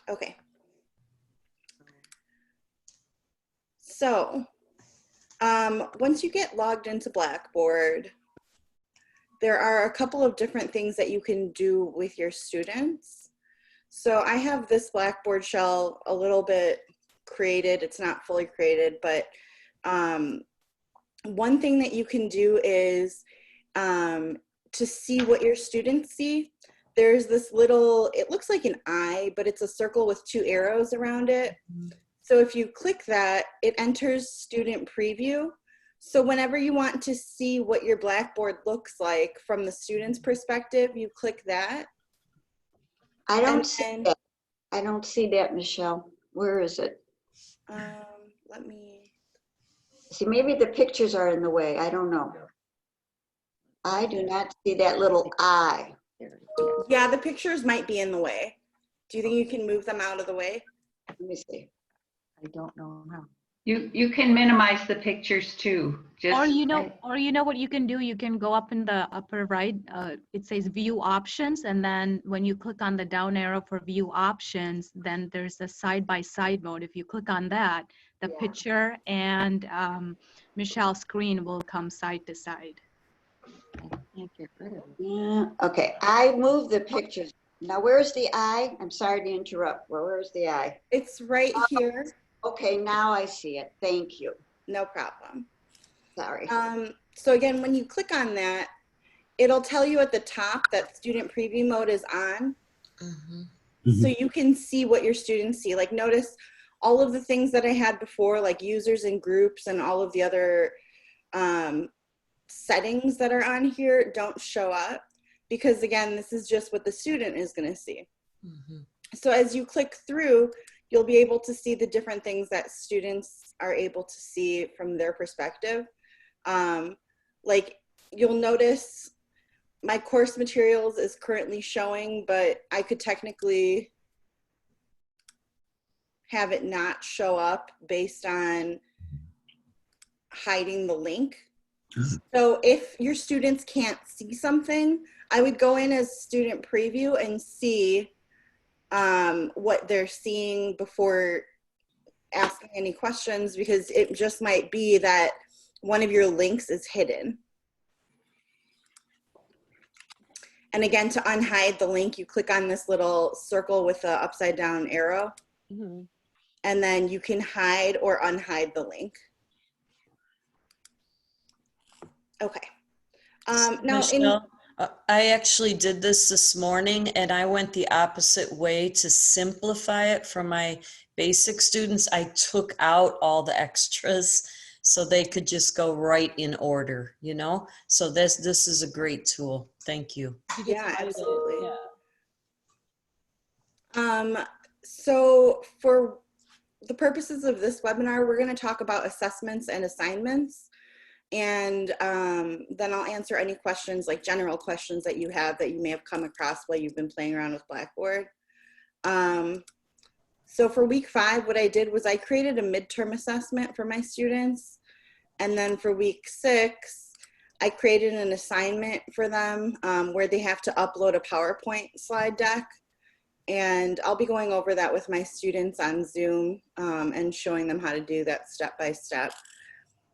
Okay. So once you get logged into Blackboard, there are a couple of different things that you can do with your students. So I have this Blackboard shell a little bit created. It's not fully created, but one thing that you can do is to see what your students see. There's this little, it looks like an eye, but it's a circle with 2 arrows around it. So if you click that, it enters student preview. So whenever you want to see what your Blackboard looks like from the student's perspective, you click that. I don't see that. I don't see that, Michelle. Where is it? Let me see. Maybe the pictures are in the way. I don't know. I do not see that little eye. Yeah, the pictures might be in the way. Do you think you can move them out of the way? Let me see. I don't know how. You can minimize the pictures too. Or you know what you can do? You can go up in the upper right. It says view options, and then when you click on the down arrow for view options, then there's a side-by-side mode. If you click on that, the picture and Michelle's screen will come side to side. I can't get rid of it. Yeah. Okay. I moved the pictures. Now, where's the eye? I'm sorry to interrupt. Well, where's the eye? It's right here. Okay, now I see it. Thank you. No problem. Sorry. So again, when you click on that, it'll tell you at the top that student preview mode is on. So you can see what your students see. Like notice all of the things that I had before, like users and groups and all of the other settings that are on here don't show up because again, this is just what the student is going to see. So as you click through, you'll be able to see the different things that students are able to see from their perspective. Like you'll notice my course materials is currently showing, but I could technically have it not show up based on hiding the link. So if your students can't see something, I would go in as student preview and see what they're seeing before asking any questions, because it just might be that one of your links is hidden. And again, to unhide the link, you click on this little circle with the upside down arrow, and then you can hide or unhide the link. Okay. Now, Michelle, I actually did this morning, and I went the opposite way to simplify it for my basic students. I took out all the extras so they could just go right in order, you know? So this is a great tool. Thank you. Yeah, absolutely. So for the purposes of this webinar, we're going to talk about assessments and assignments. And then I'll answer any questions, like general questions that you have that you may have come across while you've been playing around with Blackboard. So for week 5, what I did was I created a midterm assessment for my students. And then for week 6, I created an assignment for them where they have to upload a PowerPoint slide deck. And I'll be going over that with my students on Zoom and showing them how to do that step by step.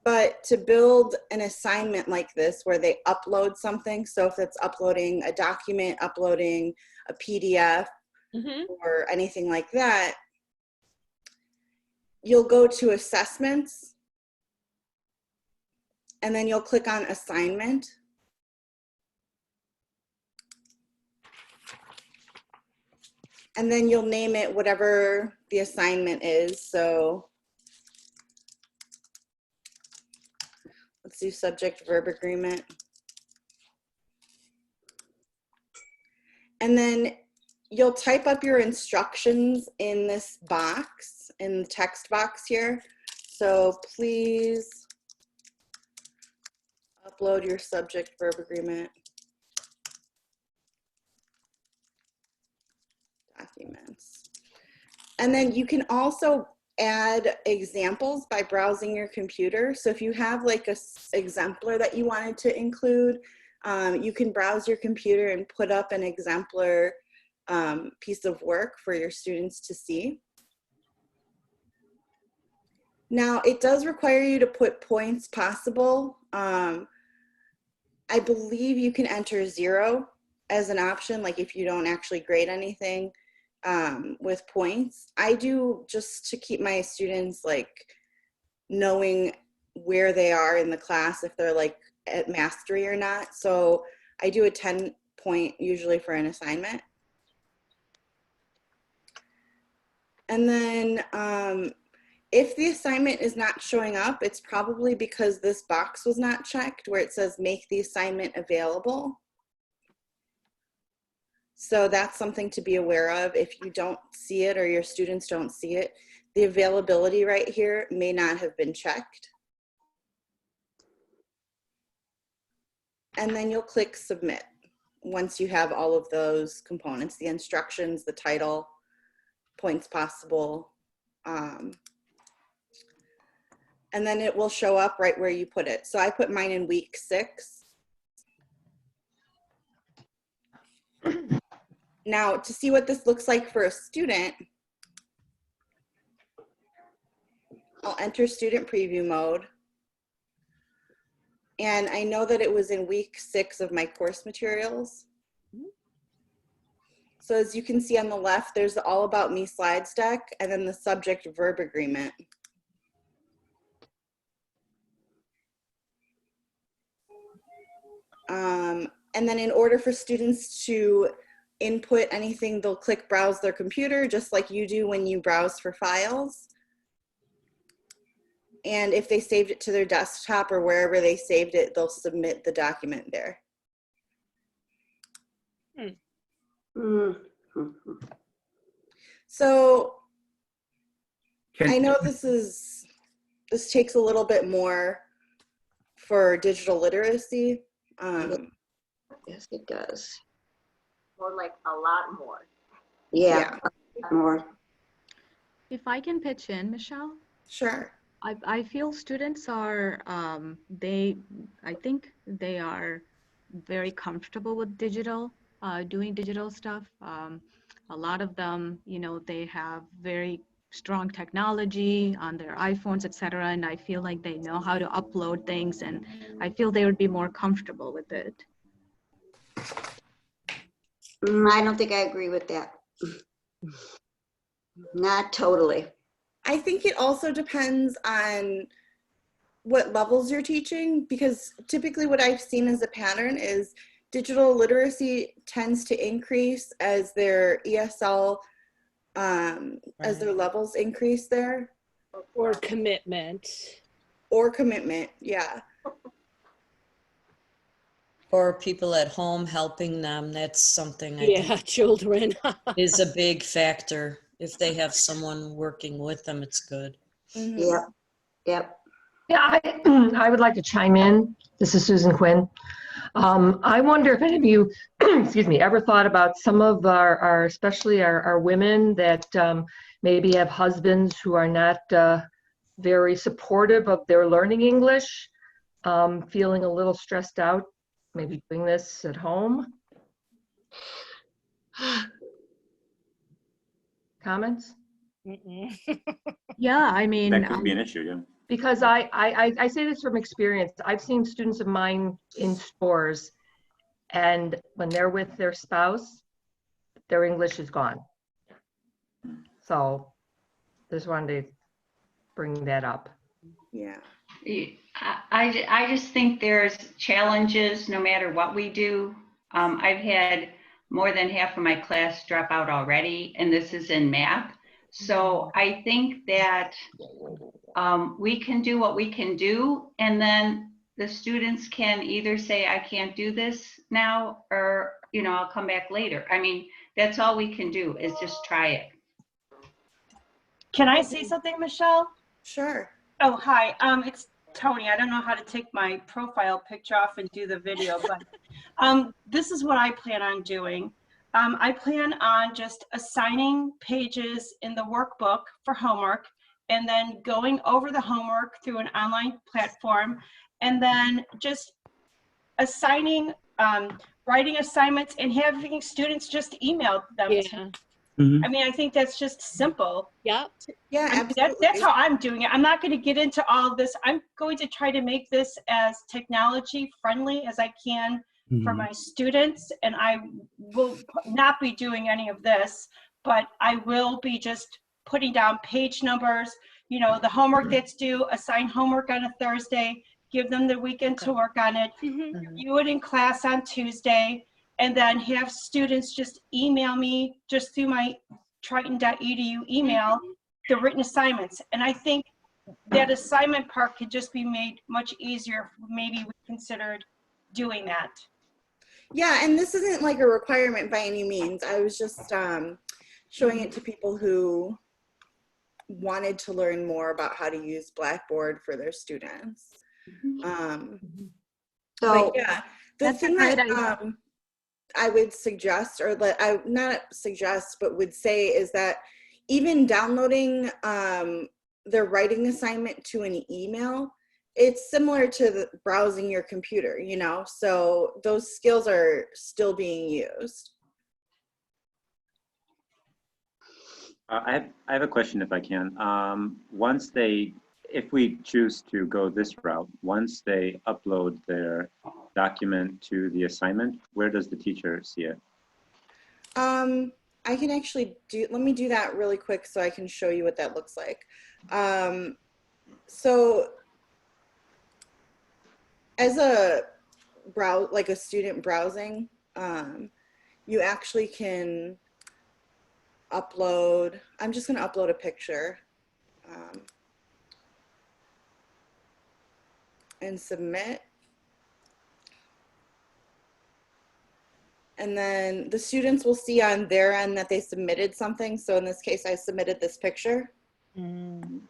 But to build an assignment like this where they upload something, so if it's uploading a document, uploading a PDF, or anything like that, you'll go to assessments, and then you'll click on assignment. And then you'll name it whatever the assignment is. So let's do subject-verb agreement. And then you'll type up your instructions in this box, in the text box here. So please upload your subject-verb agreement documents. And then you can also add examples by browsing your computer. So if you have like a exemplar that you wanted to include, you can browse your computer and put up an exemplar piece of work for your students to see. Now, it does require you to put points possible. I believe you can enter 0 as an option, like if you don't actually grade anything with points. I do just to keep my students like knowing where they are in the class, if they're like at mastery or not. So I do a 10-point usually for an assignment. And then if the assignment is not showing up, it's probably because this box was not checked where it says make the assignment available. So that's something to be aware of. If you don't see it or your students don't see it, the availability right here may not have been checked. And then you'll click submit once you have all of those components, the instructions, the title, points possible. And then it will show up right where you put it. So I put mine in week 6. Now, to see what this looks like for a student, I'll enter student preview mode. And I know that it was in week 6 of my course materials. So as you can see on the left, there's the All About Me slides deck and then the subject verb agreement. And then in order for students to input anything, they'll click browse their computer, just like you do when you browse for files. And if they saved it to their desktop or wherever they saved it, they'll submit the document there. So I know this takes a little bit more for digital literacy. Yes, it does. More like a lot more. Yeah, a lot more. If I can pitch in, Michelle? Sure. I feel students are, I think they are very comfortable with digital, doing digital stuff. A lot of them, you know, they have very strong technology on their iPhones, etc. And I feel like they know how to upload things, and I feel they would be more comfortable with it. I don't think I agree with that. Not totally. I think it also depends on what levels you're teaching, because typically what I've seen as a pattern is digital literacy tends to increase as their ESL, as their levels increase there. Or commitment. Or commitment, yeah. Or people at home helping them. That's something I think Children. is a big factor. If they have someone working with them, it's good. Mm-hmm. Yep. Yep. Yeah, I would like to chime in. This is Susan Quinn. I wonder if any of you, excuse me, ever thought about some of our especially our women that maybe have husbands who are not very supportive of their learning English, feeling a little stressed out, maybe doing this at home? Comments? Yeah, I mean, That could be an issue, yeah. Because I say this from experience. I've seen students of mine in stores, and when they're with their spouse, their English is gone. So just wanted to bring that up. Yeah. I just think there's challenges no matter what we do. I've had more than half of my class drop out already, and this is in math. So I think that we can do what we can do, and then the students can either say, I can't do this now, or, you know, I'll come back later. I mean, that's all we can do is just try it. Can I say something, Michelle? Sure. Oh, hi. It's Tony. I don't know how to take my profile picture off and do the video, but this is what I plan on doing. I plan on just assigning pages in the workbook for homework, and then going over the homework through an online platform, and then just assigning writing assignments and having students just email them to Yeah. I mean, I think that's just simple. Yep. Yeah, I mean, absolutely. that's how I'm doing it. I'm not going to get into all this. I'm going to try to make this as technology friendly as I can for my students. And I will not be doing any of this, but I will be just putting down page numbers, you know, the homework that's due, assign homework on a Thursday, give them the weekend to work on it, review it in class on Tuesday, and then have students just email me just through my triton.edu email the written assignments. And I think that assignment part could just be made much easier. Maybe we considered doing that. Yeah, and this isn't like a requirement by any means. I was just showing it to people who wanted to learn more about how to use Blackboard for their students. So, But yeah, the That's a thing great that idea. I would suggest, or that I not suggest, but would say is that even downloading the writing assignment to an email, it's similar to browsing your computer, you know, so those skills are still being used. I have a question if I can. If we choose to go this route, once they upload their document to the assignment, where does the teacher see it? I can actually let me do that really quick so I can show you what that looks like. So as a student browsing, you actually can upload, I'm just going to upload a picture and submit. And then the students will see on their end that they submitted something. So in this case, I submitted this picture. When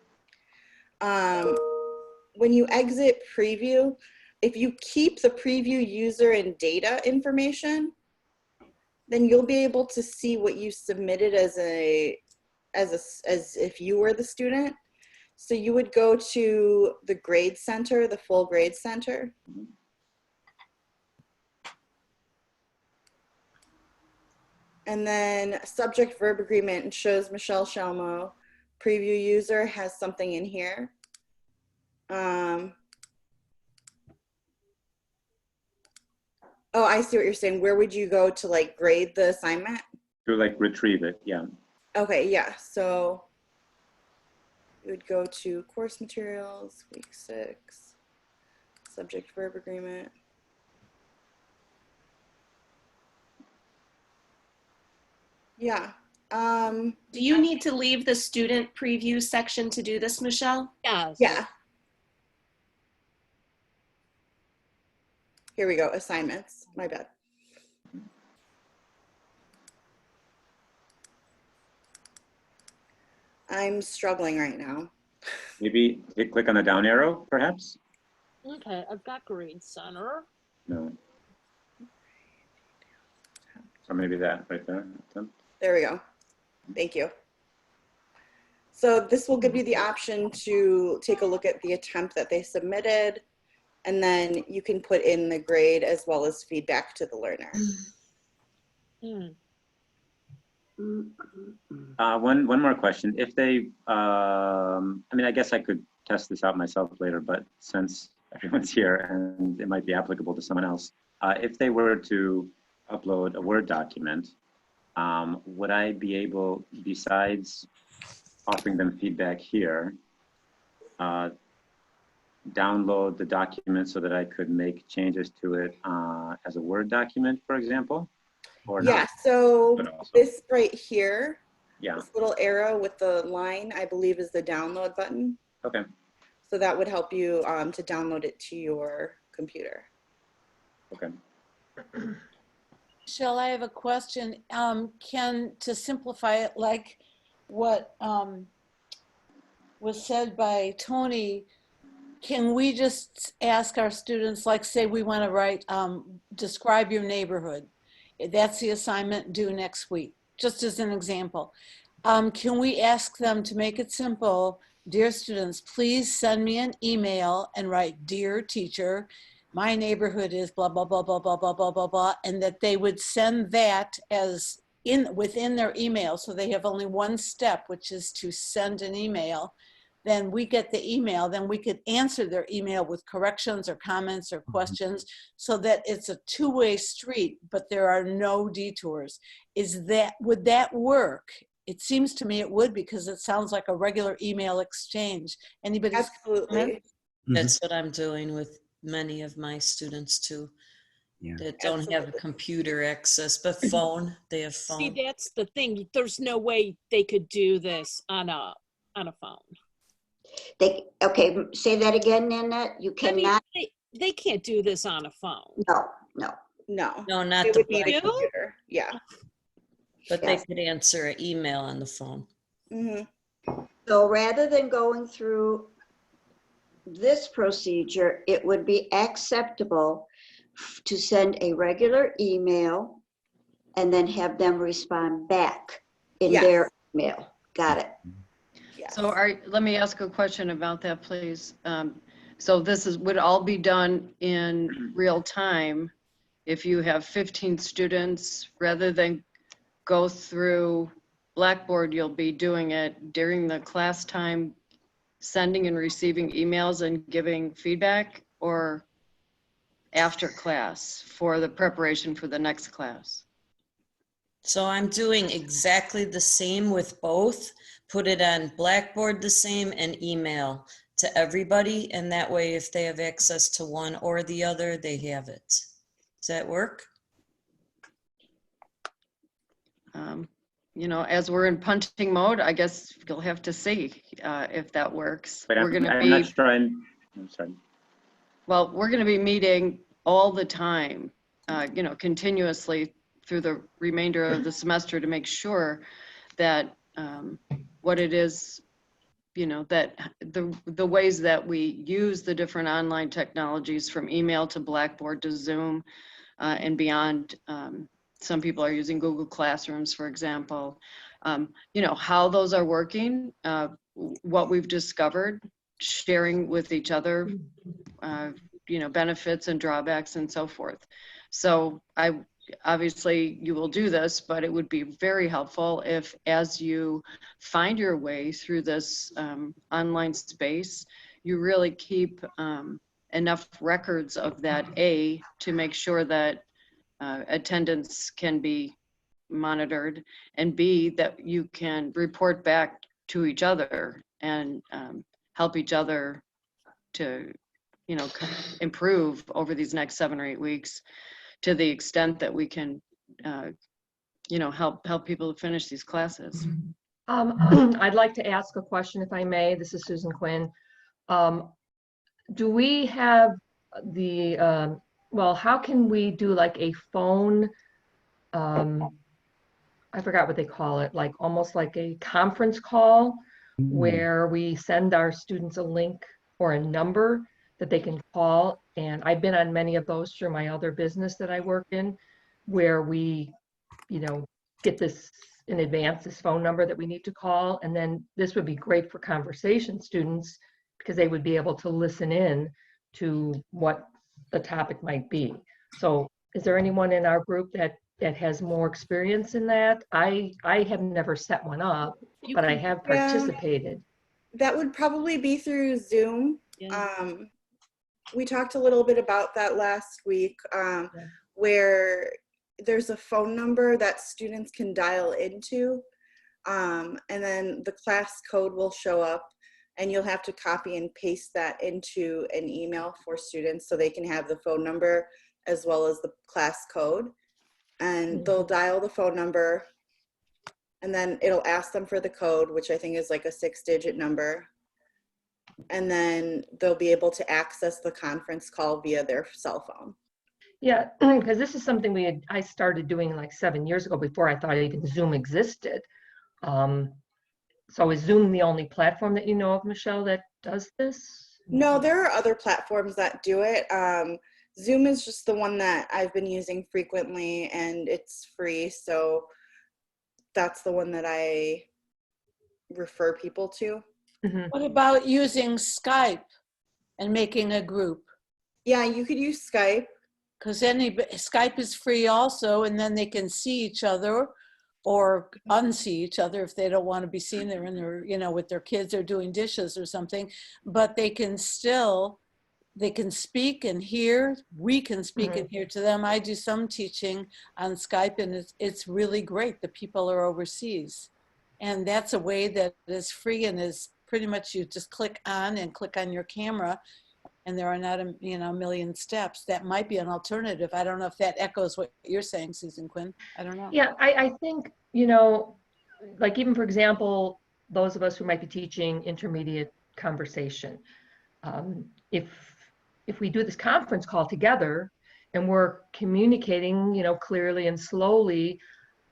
you exit preview, if you keep the preview user and data information, then you'll be able to see what you submitted as if you were the student. So you would go to the grade center, the full grade center. And then subject verb agreement shows Michelle Shelmo. Preview user has something in here. Oh, I see what you're saying. Where would you go to like grade the assignment? To like retrieve it, yeah. Okay, yeah. So you would go to course materials, week 6, subject verb agreement. Yeah. Do you need to leave the student preview section to do this, Michelle? Yes. Yeah. Here we go, assignments, my bad. I'm struggling right now. Maybe hit click on the down arrow, perhaps? Okay, I've got grade center. No. Or maybe that right there. There we go. Thank you. So this will give you the option to take a look at the attempt that they submitted, and then you can put in the grade as well as feedback to the learner. One more question. If they, I mean, I guess I could test this out myself later, but since everyone's here and it might be applicable to someone else, if they were to upload a Word document, would I be able, besides offering them feedback here, download the document so that I could make changes to it as a Word document, for example? Or Yeah, not? so But also- this right here, Yeah, this little arrow with the line, I believe is the download button. okay. So that would help you to download it to your computer. Okay. Michelle, I have a question. To simplify it, like what was said by Tony, can we just ask our students, like say we want to write, describe your neighborhood. That's the assignment due next week, just as an example. Can we ask them to make it simple? Dear students, please send me an email and write, dear teacher, my neighborhood is blah, blah, blah, blah, blah, blah, blah, blah, blah, and that they would send that as within their email. So they have only one step, which is to send an email. Then we get the email, then we could answer their email with corrections or comments or questions, so that it's a two-way street, but there are no detours. Would that work? It seems to me it would, because it sounds like a regular email exchange. Anybody? Absolutely. That's what I'm doing with many of my students too. Yeah. That don't have computer access, but phone, they have phone. See, that's the thing. There's no way they could do this on a phone. Okay, say that again, Nanette. You I mean, cannot. they can't do this on a phone. No. No, not They the would need a Blackboard. computer. Yeah. but Yes. they could answer an email on the phone. So rather than going through this procedure, it would be acceptable to send a regular email and then have them respond back in Yes. their email. Got it. So let me ask a question about that, please. So this would all be done in real time if you have 15 students, rather than go through Blackboard, you'll be doing it during the class time, sending and receiving emails and giving feedback, or after class for the preparation for the next class? So I'm doing exactly the same with both. Put it on Blackboard the same and email to everybody. And that way, if they have access to one or the other, they have it. Does that work? You know, as we're in punching mode, I guess you'll have to see if that works. But We're going to I'm be, not trying. I'm sorry. well, we're going to be meeting all the time, you know, continuously through the remainder of the semester to make sure that what it is, you know, that the ways that we use the different online technologies, from email to Blackboard to Zoom and beyond. Some people are using Google Classrooms, for example. You know, how those are working, what we've discovered, sharing with each other, you know, benefits and drawbacks and so forth. So obviously you will do this, but it would be very helpful if, as you find your way through this online space, you really keep enough records of that, A, to make sure that attendance can be monitored, and B, that you can report back to each other and help each other to, you know, improve over these next 7 or 8 weeks, to the extent that we can, you know, help people finish these classes. I'd like to ask a question, if I may. This is Susan Quinn. Do we have the, well, how can we do like a phone, I forgot what they call it, like almost like a conference call, where we send our students a link or a number that they can call? And I've been on many of those through my other business that I work in, where we, you know, get this in advance, this phone number that we need to call. And then this would be great for conversation students, because they would be able to listen in to what the topic might be. So is there anyone in our group that has more experience in that? I have never set one up, but I have participated. That would probably be through Zoom. We talked a little bit about that last week, where there's a phone number that students can dial into, and then the class code will show up, and you'll have to copy and paste that into an email for students so they can have the phone number as well as the class code. And they'll dial the phone number, and then it'll ask them for the code, which I think is like a 6-digit number. And then they'll be able to access the conference call via their cell phone. Yeah, because this is something I started doing like 7 years ago, before I thought even Zoom existed. So is Zoom the only platform that you know of, Michelle, that does this? No, there are other platforms that do it. Zoom is just the one that I've been using frequently, and it's free. So that's the one that I refer people to. What about using Skype and making a group? Yeah, you could use Skype. Because Skype is free also, and then they can see each other or unsee each other if they don't want to be seen. They're in their, you know, with their kids or doing dishes or something, but they can speak and hear. We can speak and hear to them. I do some teaching on Skype, and it's really great. The people are overseas. And that's a way that is free and is pretty much you just click on your camera, and there are not a million steps. That might be an alternative. I don't know if that echoes what you're saying, Susan Quinn. I don't know. Yeah, I think, you know, like even for example, those of us who might be teaching intermediate conversation, if we do this conference call together and we're communicating, you know, clearly and slowly,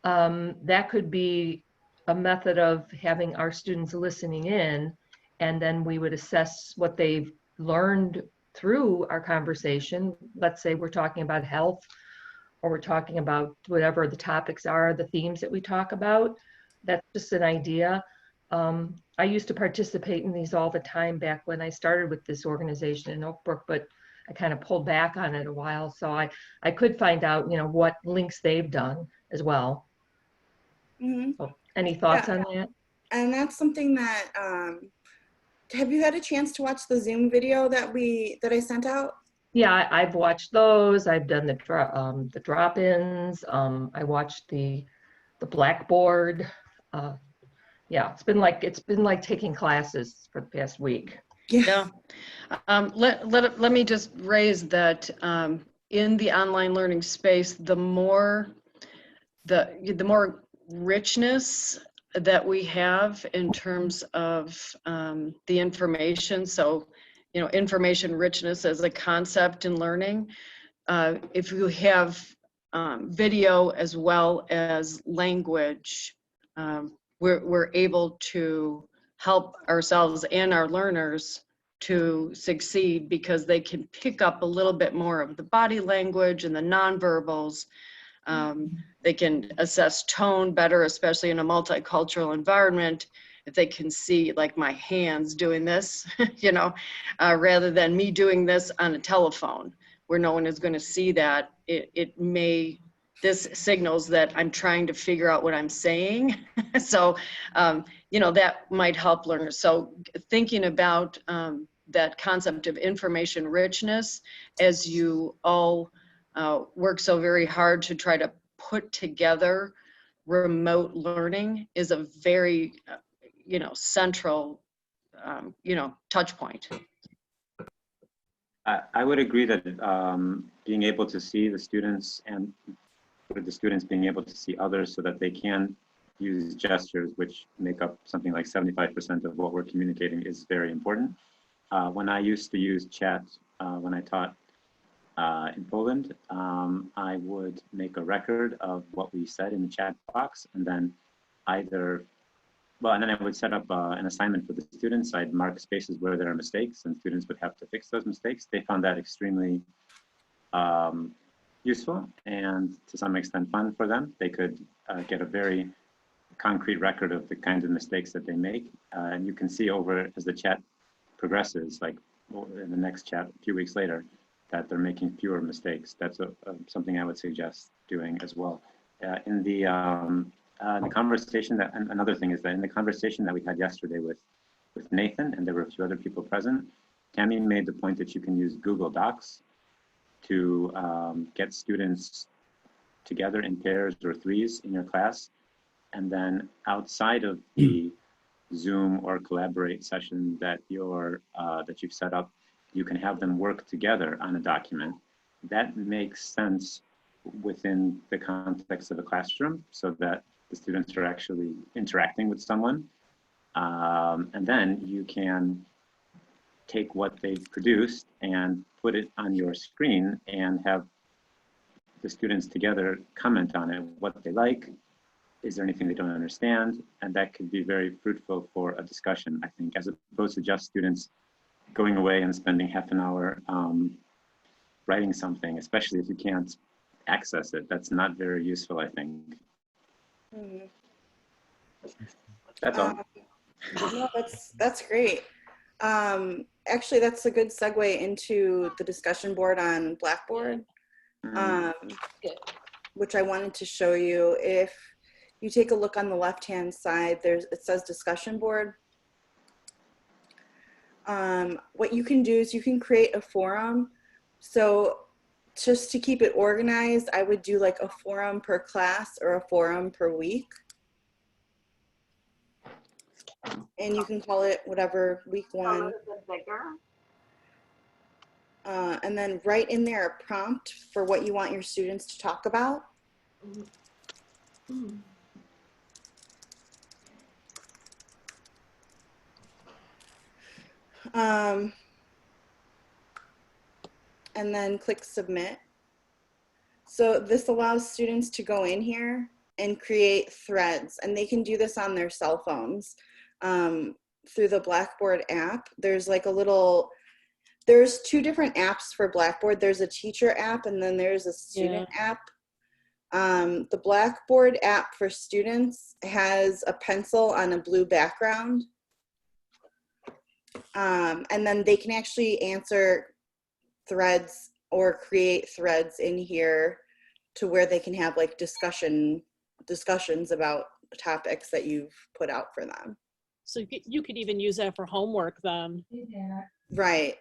that could be a method of having our students listening in, and then we would assess what they've learned through our conversation. Let's say we're talking about health, or we're talking about whatever the topics are, the themes that we talk about. That's just an idea. I used to participate in these all the time back when I started with this organization in Oak Brook, but I kind of pulled back on it a while. So I could find out, you know, what links they've done as well. So any thoughts on that? And that's something that, have you had a chance to watch the Zoom video that I sent out? Yeah, I've watched those. I've done the drop-ins. I watched the Blackboard. Yeah, it's been like taking classes for the past week. Yeah. Let me just raise that in the online learning space, the more richness that we have in terms of the information. So, you know, information richness as a concept in learning. If you have video as well as language, we're able to help ourselves and our learners to succeed, because they can pick up a little bit more of the body language and the nonverbals. They can assess tone better, especially in a multicultural environment, if they can see like my hands doing this, you know, rather than me doing this on a telephone where no one is going to see that. This signals that I'm trying to figure out what I'm saying. So, you know, that might help learners. So thinking about that concept of information richness as you all work so very hard to try to put together remote learning is a very, you know, central, you know, touch point. I would agree that being able to see the students and for the students being able to see others so that they can use gestures, which make up something like 75% of what we're communicating, is very important. When I used to use chat, when I taught in Poland, I would make a record of what we said in the chat box, and then and then I would set up an assignment for the students. I'd mark spaces where there are mistakes, and students would have to fix those mistakes. They found that extremely useful and to some extent fun for them. They could get a very concrete record of the kinds of mistakes that they make. And you can see over as the chat progresses, like in the next chat a few weeks later, that they're making fewer mistakes. That's something I would suggest doing as well. In the conversation another thing is that in the conversation that we had yesterday with Nathan, and there were a few other people present, Tammy made the point that you can use Google Docs to get students together in pairs or threes in your class. And then outside of the Zoom or Collaborate session that you've set up, you can have them work together on a document. That makes sense within the context of a classroom, so that the students are actually interacting with someone. And then you can take what they've produced and put it on your screen and have the students together comment on it, what they like, is there anything they don't understand? And that could be very fruitful for a discussion, I think, as opposed to just students going away and spending half an hour writing something, especially if you can't access it. That's not very useful, I think. That's all. No, that's great. Actually, that's a good segue into the discussion board on Blackboard, which I wanted to show you. If you take a look on the left-hand side, it says discussion board. What you can do is you can create a forum. So just to keep it organized, I would do like a forum per class or a forum per week. And you can call it whatever, week 1. And then write in there a prompt for what you want your students to talk about. And then click submit. So this allows students to go in here and create threads, and they can do this on their cell phones through the Blackboard app. There's like there's 2 different apps for Blackboard. There's a teacher app and then there's a student app. The Blackboard app for students has a pencil on a blue background. And then they can actually answer threads or create threads in here to where they can have like discussions about topics that you've put out for them. So you could even use that for homework then. Right.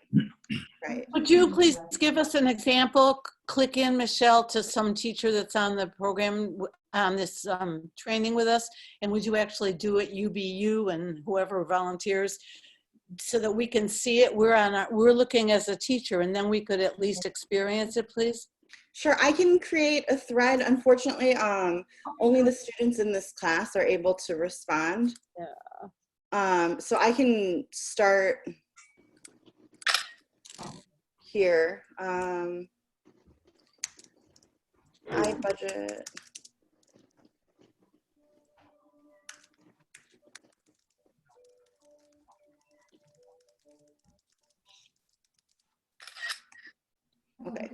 Right. Would you please give us an example? Click in, Michelle, to some teacher that's on the program on this training with us, and would you actually do it, UBU and whoever volunteers, so that we can see it? We're looking as a teacher, and then we could at least experience it, please. Sure, I can create a thread. Unfortunately, only the students in this class are able to respond. Yeah. So I can start here. I budget. Okay.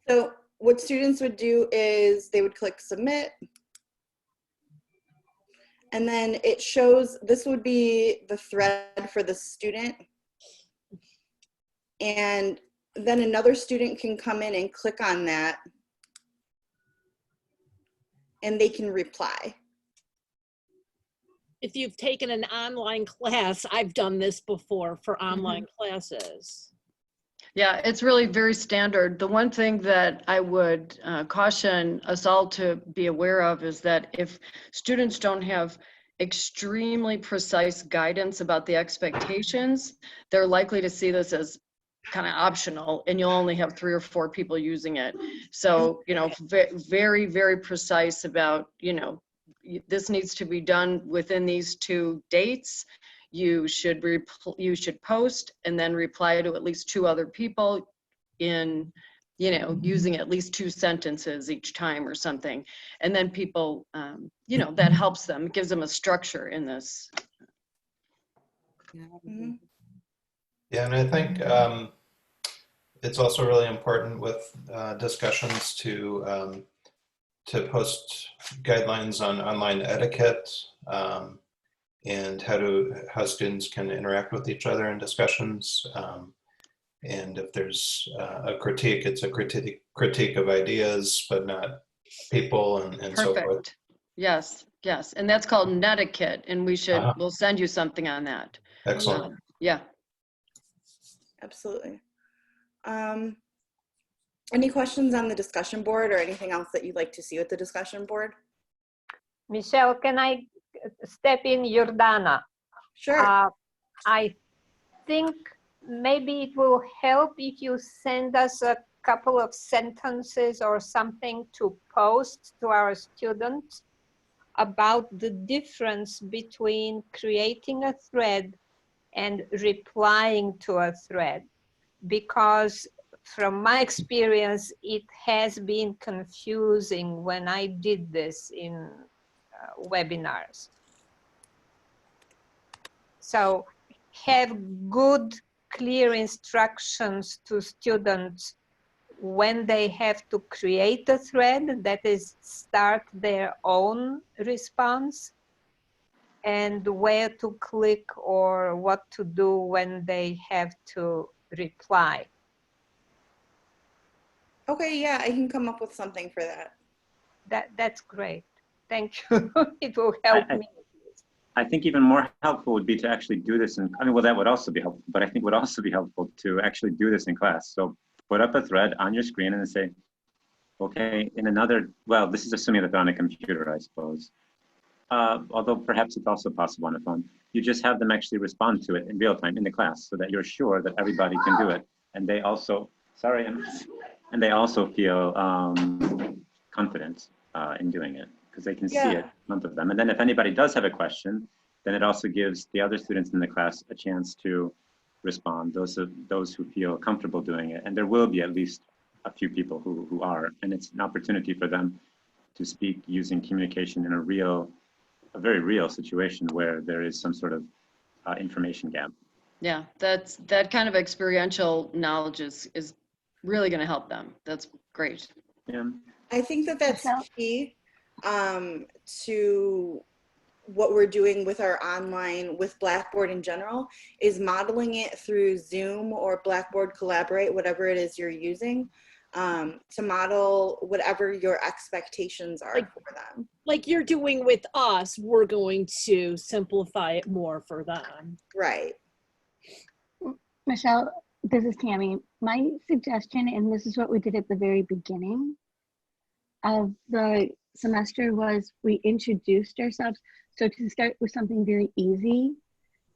So what students would do is they would click submit. And then it shows, this would be the thread for the student. And then another student can come in and click on that and they can reply. If you've taken an online class, I've done this before for online classes. Yeah, it's really very standard. The one thing that I would caution us all to be aware of is that if students don't have extremely precise guidance about the expectations, they're likely to see this as kind of optional, and you'll only have 3 or 4 people using it. So, you know, very, very precise about, you know, this needs to be done within these 2 dates. You should post and then reply to at least 2 other people in, you know, using at least 2 sentences each time or something. And then people, you know, that helps them, it gives them a structure in this. Yeah, and I think it's also really important with discussions to post guidelines on online etiquette and how students can interact with each other in discussions. And if there's a critique, it's a critique of ideas, but not people and so forth. Yes, yes. And that's called netiquette, and we'll send you something on that. Excellent. Yeah. Absolutely. Any questions on the discussion board or anything else that you'd like to see with the discussion board? Michelle, can I step in? Jordana? Sure. I think maybe it will help if you send us a couple of sentences or something to post to our students about the difference between creating a thread and replying to a thread, because from my experience, it has been confusing when I did this in webinars. So have good, clear instructions to students when they have to create a thread, that is, start their own response, and where to click or what to do when they have to reply. Okay, yeah, I can come up with something for that. That's great. Thank you. It will help me. I think even more helpful would be to actually do this in, I mean, well, that would also be helpful, but I think would also be helpful to actually do this in class. So put up a thread on your screen and then say, okay, in another, well, this is assuming that they're on a computer, I suppose. Although perhaps it's also possible on a phone. You just have them actually respond to it in real time in the class so that you're sure that everybody can do it. And they also, sorry, and they also feel confident in doing it because they can see it in front of them. And then if anybody does have a question, then it also gives the other students in the class a chance to respond, those who feel comfortable doing it. And there will be at least a few people who are, and it's an opportunity for them to speak using communication in a very real situation where there is some sort of information gap. Yeah, that kind of experiential knowledge is really going to help them. That's great. Yeah. I think that that's key to what we're doing with our online, with Blackboard in general, is modeling it through Zoom or Blackboard Collaborate, whatever it is you're using, to model whatever your expectations are for them. Like you're doing with us, we're going to simplify it more for them. Right. Michelle, this is Tammy. My suggestion, and this is what we did at the very beginning of the semester, was we introduced ourselves. So to start with something very easy,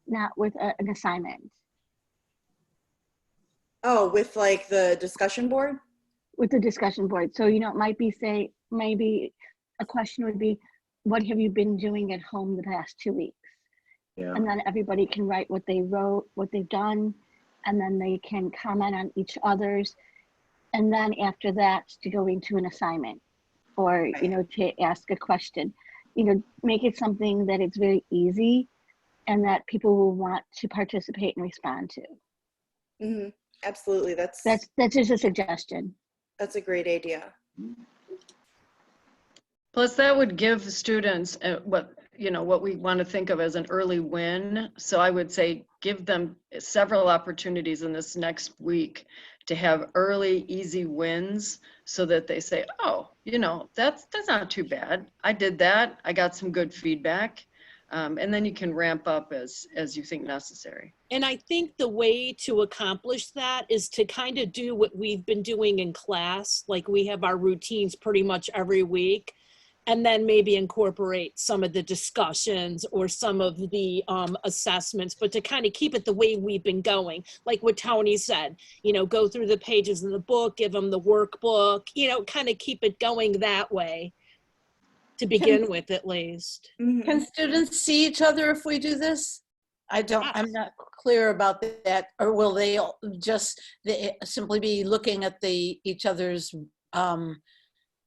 not with an assignment. Oh, with like the discussion board? With the discussion board. So, you know, it might be, say, maybe a question would be, what have you been doing at home the past 2 weeks? Yeah. And then everybody can write what they wrote, what they've done, and then they can comment on each other's. And then after that, to go into an assignment or, you know, to ask a question, you know, make it something that it's very easy and that people will want to participate and respond to. Mm-hmm. Absolutely. That's just a suggestion. That's a great idea. Plus, that would give students what we want to think of as an early win. So I would say give them several opportunities in this next week to have early, easy wins so that they say, oh, you know, that's not too bad. I did that. I got some good feedback. And then you can ramp up as you think necessary. And I think the way to accomplish that is to kind of do what we've been doing in class. Like we have our routines pretty much every week, and then maybe incorporate some of the discussions or some of the assessments, but to kind of keep it the way we've been going. Like what Tony said, you know, go through the pages of the book, give them the workbook, you know, kind of keep it going that way. To begin with, at least. Can students see each other if we do this? I'm not clear about that. Or will they just simply be looking at each other's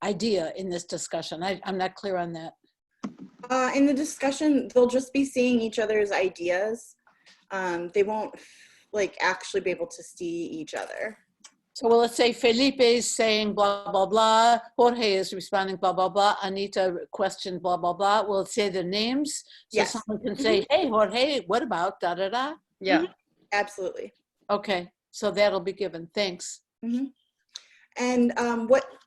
idea in this discussion? I'm not clear on that. In the discussion, they'll just be seeing each other's ideas. They won't like actually be able to see each other. So well, let's say Felipe is saying blah, blah, blah. Jorge is responding blah, blah, blah. Anita questioned blah, blah, blah. We'll say the names. So yes. Someone can say, hey, Jorge, what about da, da, da? Yeah. Absolutely. Okay. So that'll be given. Thanks. Mm-hmm. And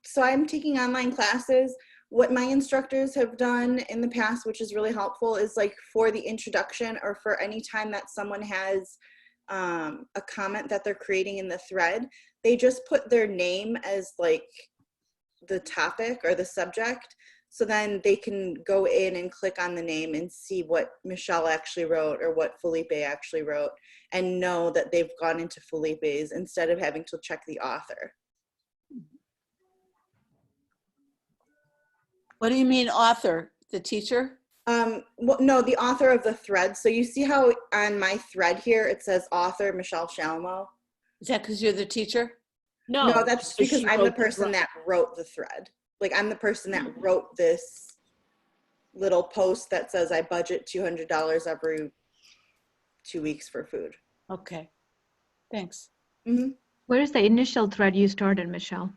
so I'm taking online classes. What my instructors have done in the past, which is really helpful, is like for the introduction or for any time that someone has a comment that they're creating in the thread, they just put their name as like the topic or the subject. So then they can go in and click on the name and see what Michelle actually wrote or what Felipe actually wrote and know that they've gone into Felipe's instead of having to check the author. What do you mean author? The teacher? Well, no, the author of the thread. So you see how on my thread here, it says author Michelle Shalmo? Is that because you're the teacher? No, that's because I'm the person that wrote the thread. Like I'm the person that wrote this little post that says I budget $200 every 2 weeks for food. Okay, thanks. Mm-hmm. Where is the initial thread you started, Michelle?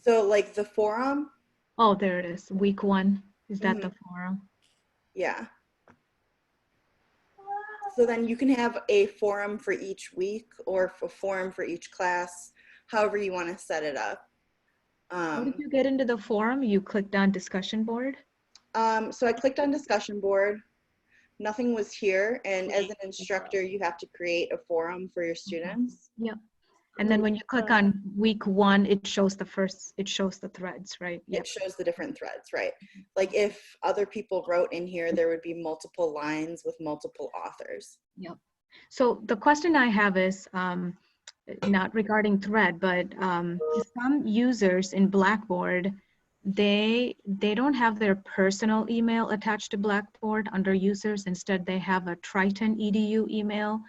So like the forum. Oh, there it is. Week 1. Is that the forum? Yeah. So then you can have a forum for each week or a forum for each class, however you want to set it up. How did you get into the forum? You clicked on discussion board? So I clicked on discussion board. Nothing was here. And as an instructor, you have to create a forum for your students. Yeah. And then when you click on week 1, it shows the threads, right? It shows the different threads, right? Like if other people wrote in here, there would be multiple lines with multiple authors. Yep. So the question I have is not regarding thread, but some users in Blackboard, they don't have their personal email attached to Blackboard under users. Instead, they have a Triton EDU email.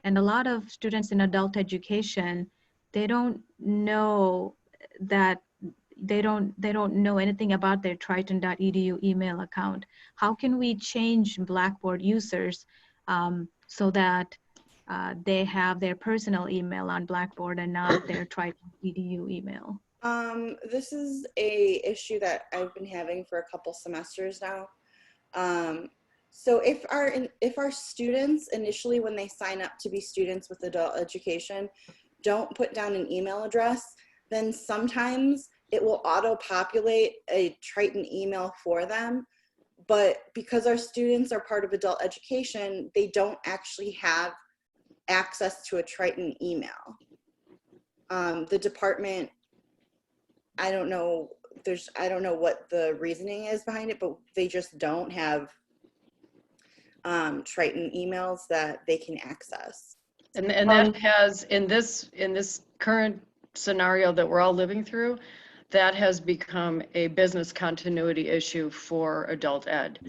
And a lot of students in adult education, they don't know that they don't know anything about their triton.edu email account. How can we change Blackboard users so that they have their personal email on Blackboard and not their triton.edu email? This is a issue that I've been having for a couple semesters now. So if our students initially, when they sign up to be students with adult education, don't put down an email address, then sometimes it will auto-populate a Triton email for them. But because our students are part of adult education, they don't actually have access to a Triton email. The department, I don't know what the reasoning is behind it, but they just don't have Triton emails that they can access. And that has, in this current scenario that we're all living through, that has become a business continuity issue for adult ed.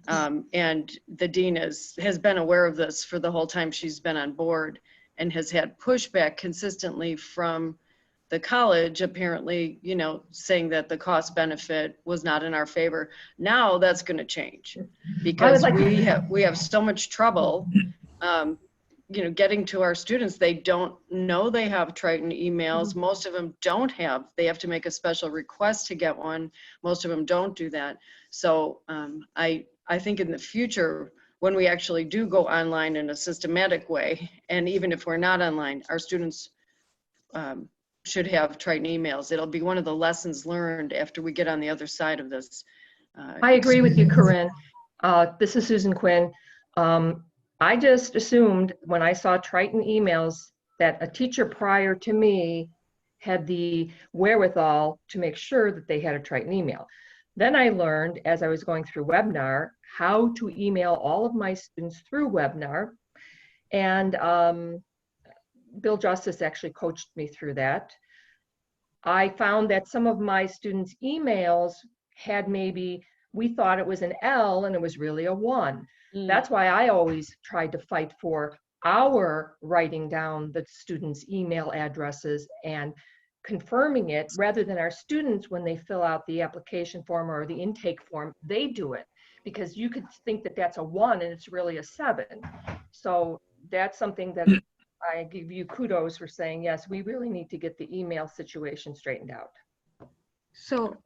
And the dean has been aware of this for the whole time she's been on board and has had pushback consistently from the college, apparently, saying that the cost benefit was not in our favor. Now that's going to change because we have so much trouble, getting to our students. They don't know they have Triton emails. Most of them don't have. They have to make a special request to get one. Most of them don't do that. So I think in the future, when we actually do go online in a systematic way, and even if we're not online, our students should have Triton emails. It'll be one of the lessons learned after we get on the other side of this. I agree with you, Corinne. This is Susan Quinn. I just assumed when I saw Triton emails that a teacher prior to me had the wherewithal to make sure that they had a Triton email. Then I learned as I was going through webinar how to email all of my students through webinar. And Bill Justice actually coached me through that. I found that some of my students' emails had we thought it was an L and it was really a 1. That's why I always tried to fight for our writing down the students' email addresses and confirming it rather than our students when they fill out the application form or the intake form, they do it because you could think that that's a 1 and it's really a 7. So that's something that I give you kudos for saying, yes, we really need to get the email situation straightened out. So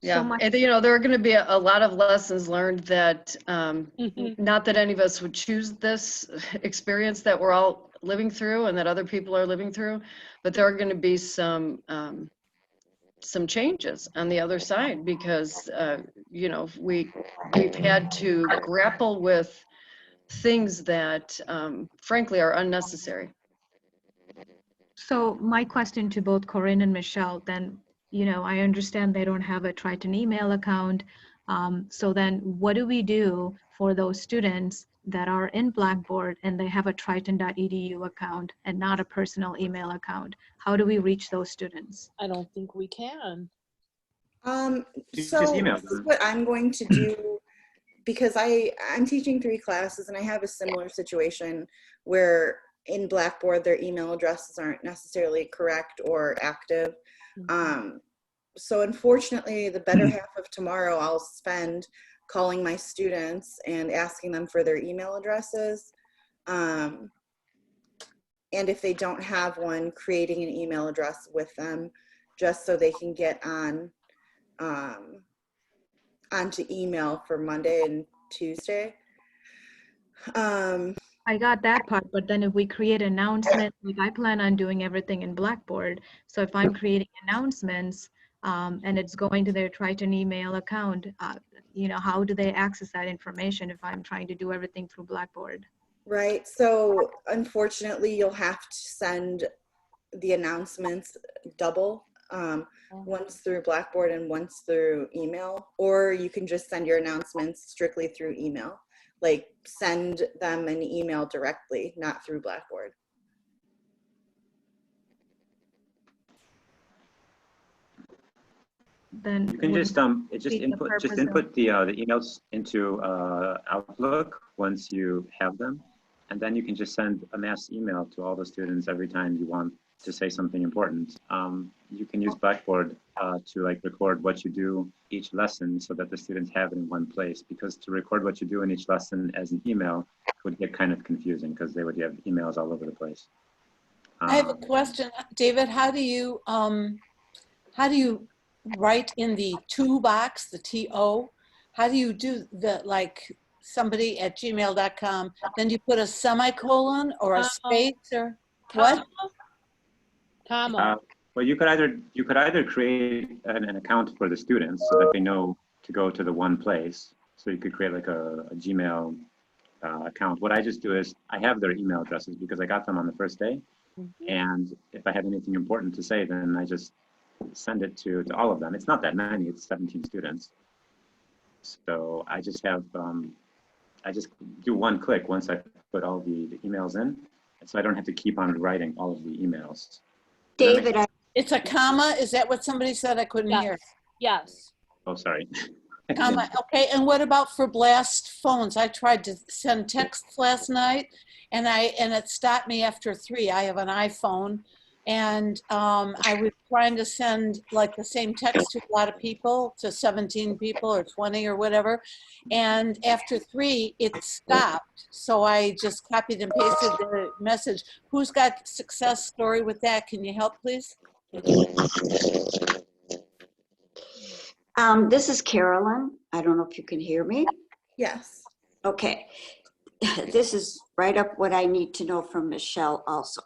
yeah, and there are going to be a lot of lessons learned that not that any of us would choose this experience that we're all living through and that other people are living through, but there are going to be some changes on the other side because we've had to grapple with things that frankly are unnecessary. So my question to both Corinne and Michelle, then, I understand they don't have a Triton email account. So then what do we do for those students that are in Blackboard and they have a triton.edu account and not a personal email account? How do we reach those students? I don't think we can. So this is what I'm going to do because I'm teaching 3 classes and I have a similar situation where in Blackboard, their email addresses aren't necessarily correct or active. So unfortunately, the better half of tomorrow I'll spend calling my students and asking them for their email addresses. And if they don't have one, creating an email address with them just so they can get on onto email for Monday and Tuesday. I got that part, but then if we create announcement, like I plan on doing everything in Blackboard. So if I'm creating announcements and it's going to their Triton email account, how do they access that information if I'm trying to do everything through Blackboard? Right. So unfortunately, you'll have to send the announcements double, once through Blackboard and once through email, or you can just send your announcements strictly through email. Like send them an email directly, not through Blackboard. Then you can just input the emails into Outlook once you have them, and then you can just send a mass email to all the students every time you want to say something important. You can use Blackboard to like record what you do each lesson so that the students have it in one place, because to record what you do in each lesson as an email would get kind of confusing because they would have emails all over the place. I have a question, David. How do you write in the to box, the TO? How do you do the, like somebody at gmail.com, then you put a semicolon or a space or what? Well, you could either create an account for the students so that they know to go to the one place. So you could create like a Gmail account. What I just do is I have their email addresses because I got them on the first day. And if I have anything important to say, then I just send it to all of them. It's not that many, it's 17 students. So I just have, I just do one click once I put all the emails in. So I don't have to keep on writing all of the emails. David, it's a comma. Is that what somebody said? I couldn't hear. Yes. Oh, sorry. Comma. Okay. And what about for blast phones? I tried to send texts last night, and it stopped me after 3. I have an iPhone, and I was trying to send like the same text to a lot of people, to 17 people or 20 or whatever, and after 3 it stopped. So I just copied and pasted the message. Who's got success story with that? Can you help, please? This is Carolyn. I don't know if you can hear me. Yes. Okay. This is right up what I need to know from Michelle also.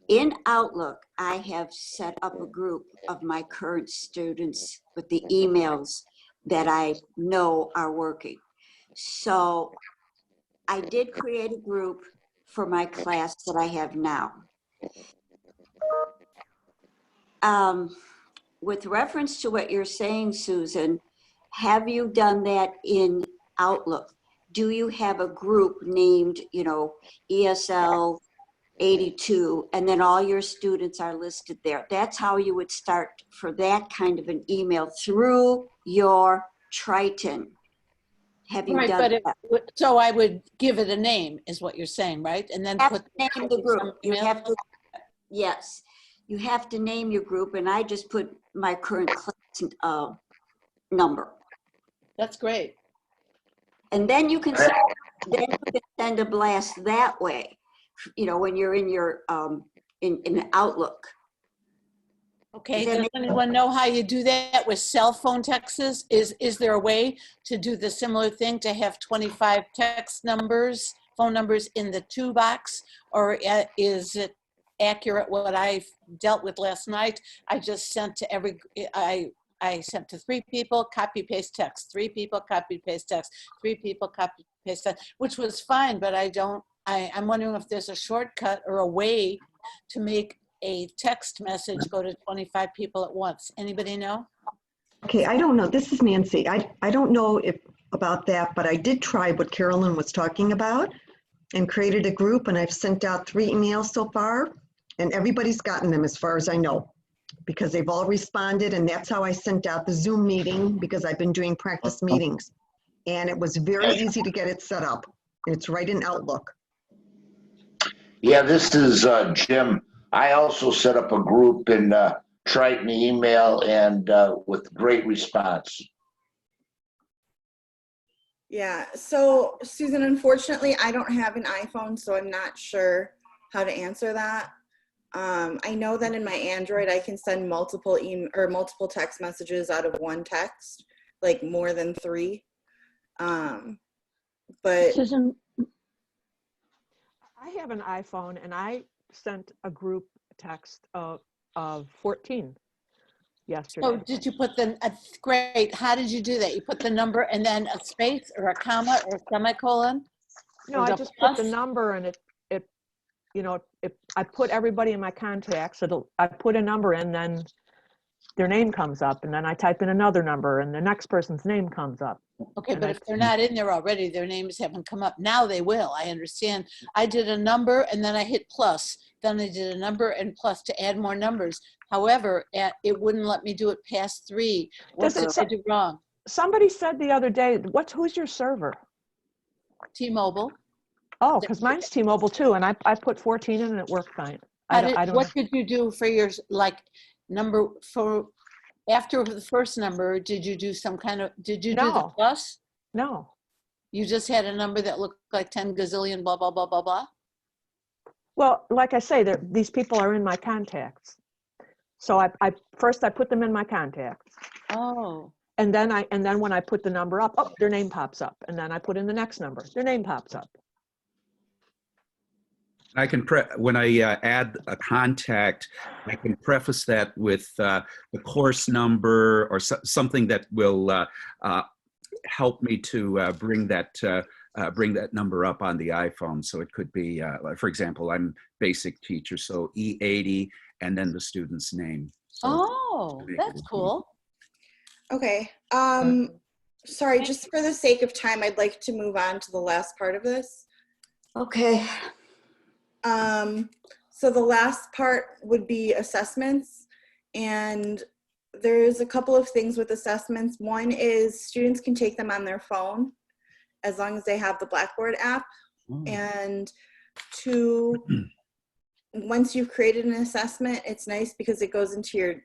In Outlook, I have set up a group of my current students with the emails that I know are working. So I did create a group for my class that I have now. With reference to what you're saying, Susan, have you done that in Outlook? Do you have a group named, ESL 82, and then all your students are listed there? That's how you would start for that kind of an email through your Triton. Have you done that? So I would give it a name, is what you're saying, right? And then put name the group. You have to, yes, you have to name your group, and I just put my current class number. That's great. And then you can send a blast that way, when you're in your in Outlook. Okay, does anyone know how you do that with cell phone texts? Is there a way to do the similar thing, to have 25 phone numbers in the to box, or is it accurate what I dealt with last night? I just sent to I sent to 3 people, copy paste text, 3 people, copy paste text, 3 people, copy paste text, which was fine, but I'm wondering if there's a shortcut or a way to make a text message go to 25 people at once. Anybody know? Okay, I don't know. This is Nancy. I don't know about that, but I did try what Carolyn was talking about and created a group, and I've sent out 3 emails so far, and everybody's gotten them as far as I know, because they've all responded, and that's how I sent out the Zoom meeting, because I've been doing practice meetings. And it was very easy to get it set up. It's right in Outlook. Yeah, this is Jim. I also set up a group in Triton email, and with great response. Yeah, so Susan, unfortunately, I don't have an iPhone, so I'm not sure how to answer that. I know that in my Android, I can send multiple text messages out of one text. like more than 3. But Susan, I have an iPhone and I sent a group text of 14 yesterday. So did you put the, great, how did you do that? You put the number and then a space or a comma or a semicolon? No, Or I the just put the plus? number and I put everybody in my contacts. I put a number in, then their name comes up, and then I type in another number and the next person's name comes up. Okay, And but if they're not in there already, their names haven't come up. Now they will, I understand. I did a number and then I hit plus. Then I did a number and plus to add more numbers. However, it wouldn't let me do it past 3. What did I do wrong? Somebody said the other day, who's your server? T-Mobile. Oh, because mine's T-Mobile too, and I put 14 in and it worked fine. I don't What did you do for your, like, number for, after the first number, did you do some kind of, did you do the No. plus? No. You just had a number that looked like 10 gazillion, blah, blah, blah, blah, blah? Well, like I say, these people are in my contacts. So I first put them in my contacts. Oh. And then when I put the number up, oh, their name pops up. And then I put in the next number, their name pops up. I can when I add a contact, I can preface that with the course number or something that will help me to bring that number up on the iPhone. So it could be, like, for example, I'm basic teacher, so E80 and then the student's name. So oh, that's cool. Okay. Sorry, just for the sake of time, I'd like to move on to the last part of this. Okay. So the last part would be assessments, and there's a couple of things with assessments. One is students can take them on their phone as long as they have the Blackboard app. And 2, once you've created an assessment, it's nice because it goes into your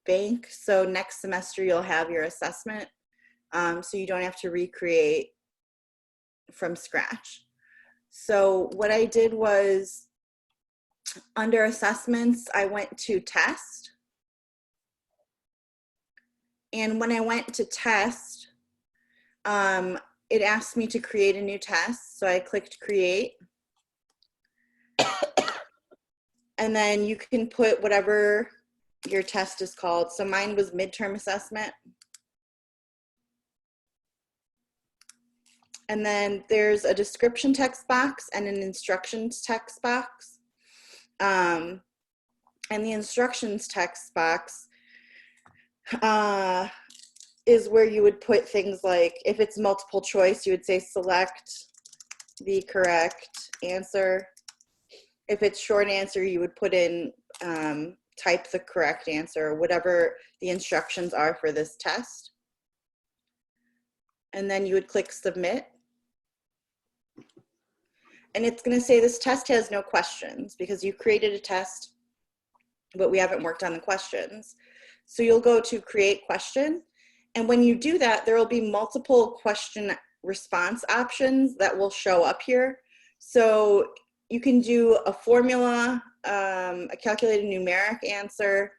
bank. So next semester you'll have your assessment. So you don't have to recreate from scratch. So what I did was, under assessments, I went to test. And when I went to test, it asked me to create a new test. So I clicked create. And then you can put whatever your test is called. So mine was midterm assessment. And then there's a description text box and an instructions text box. And the instructions text box is where you would put things like, if it's multiple choice, you would say select the correct answer. If it's short answer, you would put in type the correct answer, whatever the instructions are for this test. And then you would click submit. And it's going to say this test has no questions because you created a test, but we haven't worked on the questions. So you'll go to create question. And when you do that, there will be multiple question response options that will show up here. So you can do a formula, a calculated numeric answer.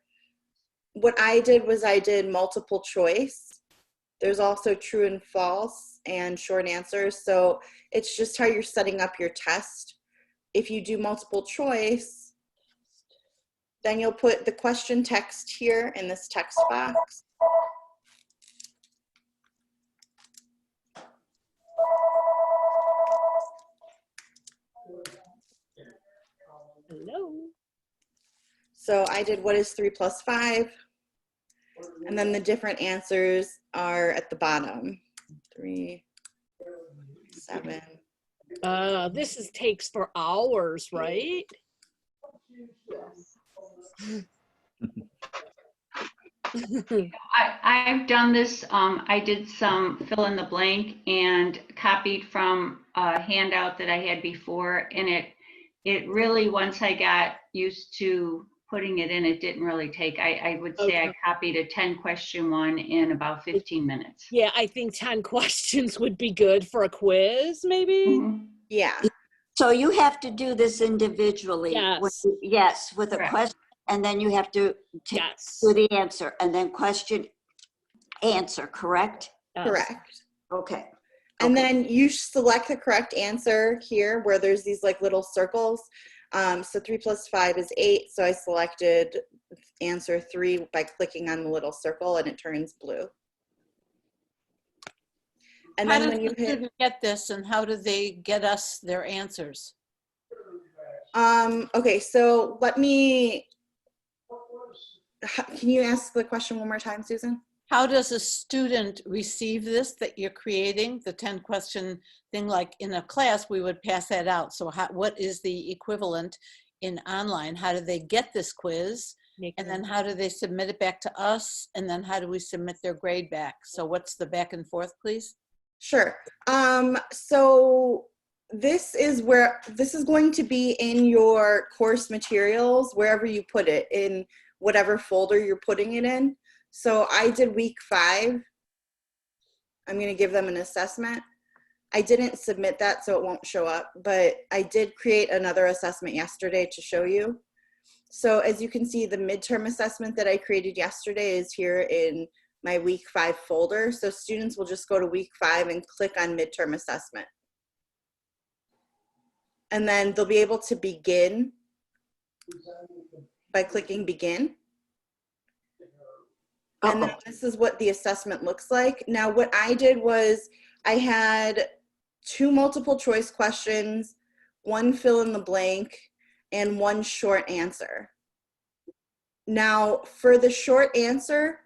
What I did was I did multiple choice. There's also true and false and short answers. So it's just how you're setting up your test. If you do multiple choice, then you'll put the question text here in this text box. Hello. So I did what is 3 + 5? And then the different answers are at the bottom. 3, 7. This takes for hours, right? I've done this. I did some fill in the blank and copied from a handout that I had before, and it really, once I got used to putting it in, it didn't really take. I would say I copied a 10-question one in about 15 minutes. Yeah, I think 10 questions would be good for a quiz, maybe. Yeah. So you have to do this individually. Yes. Yes, with a Correct. question, and then you have to do the answer, and then question, answer, correct? Correct. Okay. And then you select the correct answer here where there's these like little circles. So 3 plus 5 is 8. So I selected answer 3 by clicking on the little circle and it turns blue. And How then does when you the hit, student get this and how do they get us their answers? okay, so let me, can you ask the question one more time, Susan? How does a student receive this that you're creating, the 10 question thing? Like in a class, we would pass that out. So what is the equivalent in online? How do they get this quiz? And then how do they submit it back to us? And then how do we submit their grade back? So what's the back and forth, please? Sure. So this is going to be in your course materials, wherever you put it, in whatever folder you're putting it in. So I did week 5. I'm going to give them an assessment. I didn't submit that, so it won't show up, but I did create another assessment yesterday to show you. So as you can see, the midterm assessment that I created yesterday is here in my week 5 folder. So students will just go to week 5 and click on midterm assessment. And then they'll be able to begin by clicking begin. And then this is what the assessment looks like. Now, what I did was I had 2 multiple choice questions, 1 fill in the blank, and 1 short answer. Now, for the short answer,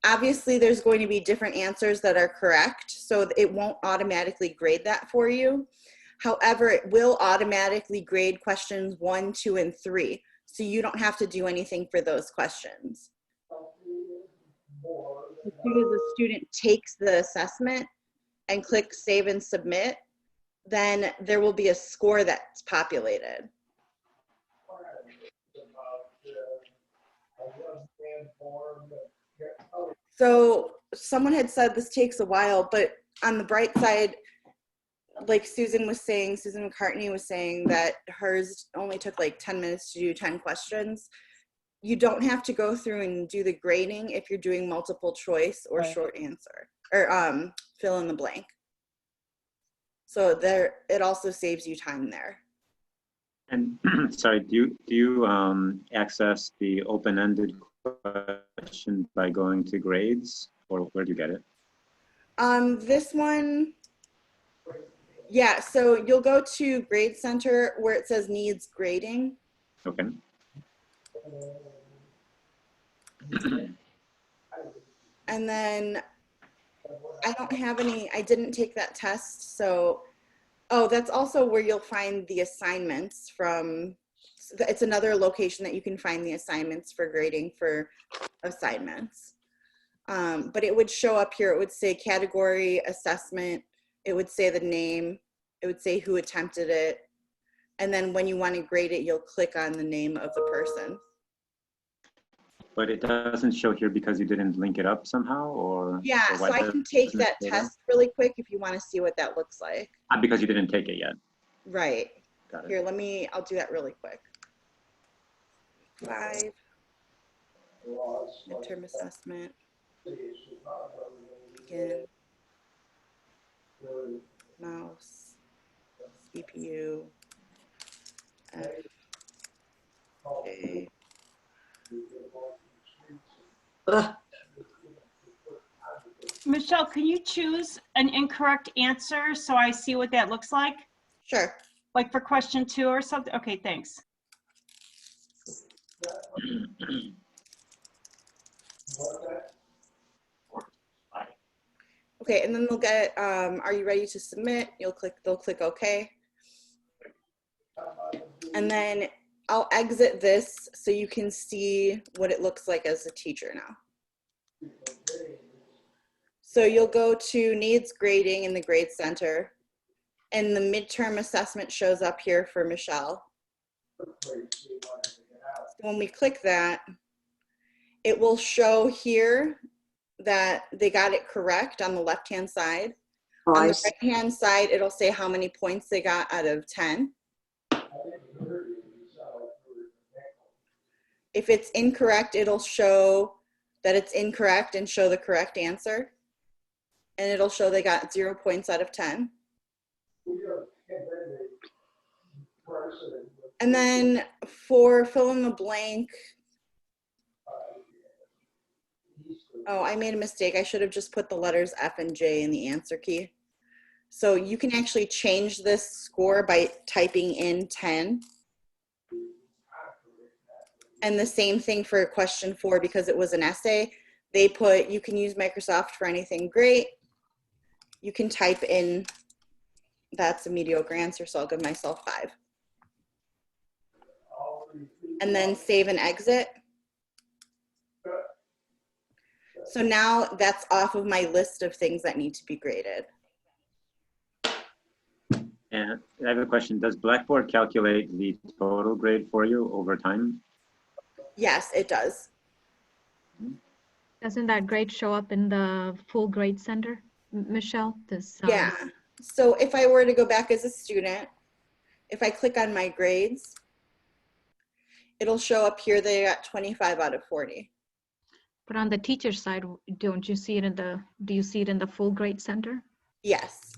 obviously there's going to be different answers that are correct, so it won't automatically grade that for you. However, it will automatically grade questions 1, 2, and 3, so you don't have to do anything for those questions. As soon as the student takes the assessment and clicks save and submit, then there will be a score that's populated. So someone had said this takes a while, but on the bright side, like Susan McCartney was saying that hers only took like 10 minutes to do 10 questions. You don't have to go through and do the grading if you're doing multiple choice or short answer or fill in the blank. So there, it also saves you time there. And sorry, do you access the open-ended question by going to grades, or where do you get it? This one, yeah, so you'll go to Grade Center where it says needs grading. Okay. And then I don't have any, I didn't take that test, so, oh, that's also where you'll find the assignments from. It's another location that you can find the assignments for grading for assignments. But it would show up here, it would say category, assessment, it would say the name, it would say who attempted it, and then when you want to grade it, you'll click on the name of the person. But it doesn't show here because you didn't link it up somehow, or? Yeah, or so I can take that test really quick if you want to see what that looks like. Because you didn't take it yet. Right. Got it. Here, I'll do that really quick. 5, midterm assessment, begin, mouse, CPU, F, J. Michelle, can you choose an incorrect answer so I see what that looks like? Sure. Like for question 2 or something? Okay, thanks. Okay, and then they'll get, are you ready to submit? They'll click OK. And then I'll exit this so you can see what it looks like as a teacher now. So you'll go to needs grading in the Grade Center, and the midterm assessment shows up here for Michelle. So when we click that, it will show here that they got it correct on the left-hand side. Oh, on the right-hand side, it'll say how many points they got out of 10. If it's incorrect, it'll show that it's incorrect and show the correct answer. and it'll show they got 0 points out of 10. And then for fill in the blank, oh, I made a mistake. I should have just put the letters F and J in the answer key. So you can actually change this score by typing in 10. And the same thing for question 4, because it was an essay. They put, you can use Microsoft for anything great. You can type in, that's a mediocre answer, so I'll give myself 5. And then save and exit. So now that's off of my list of things that need to be graded. And I have a question. Does Blackboard calculate the total grade for you over time? Yes, it does. Doesn't that grade show up in the full grade center, Michelle? This, Yeah. So if I were to go back as a student, if I click on my grades, it'll show up here they got 25 out of 40. But on the teacher side, don't you see it in the, do you see it in the full grade center? Yes.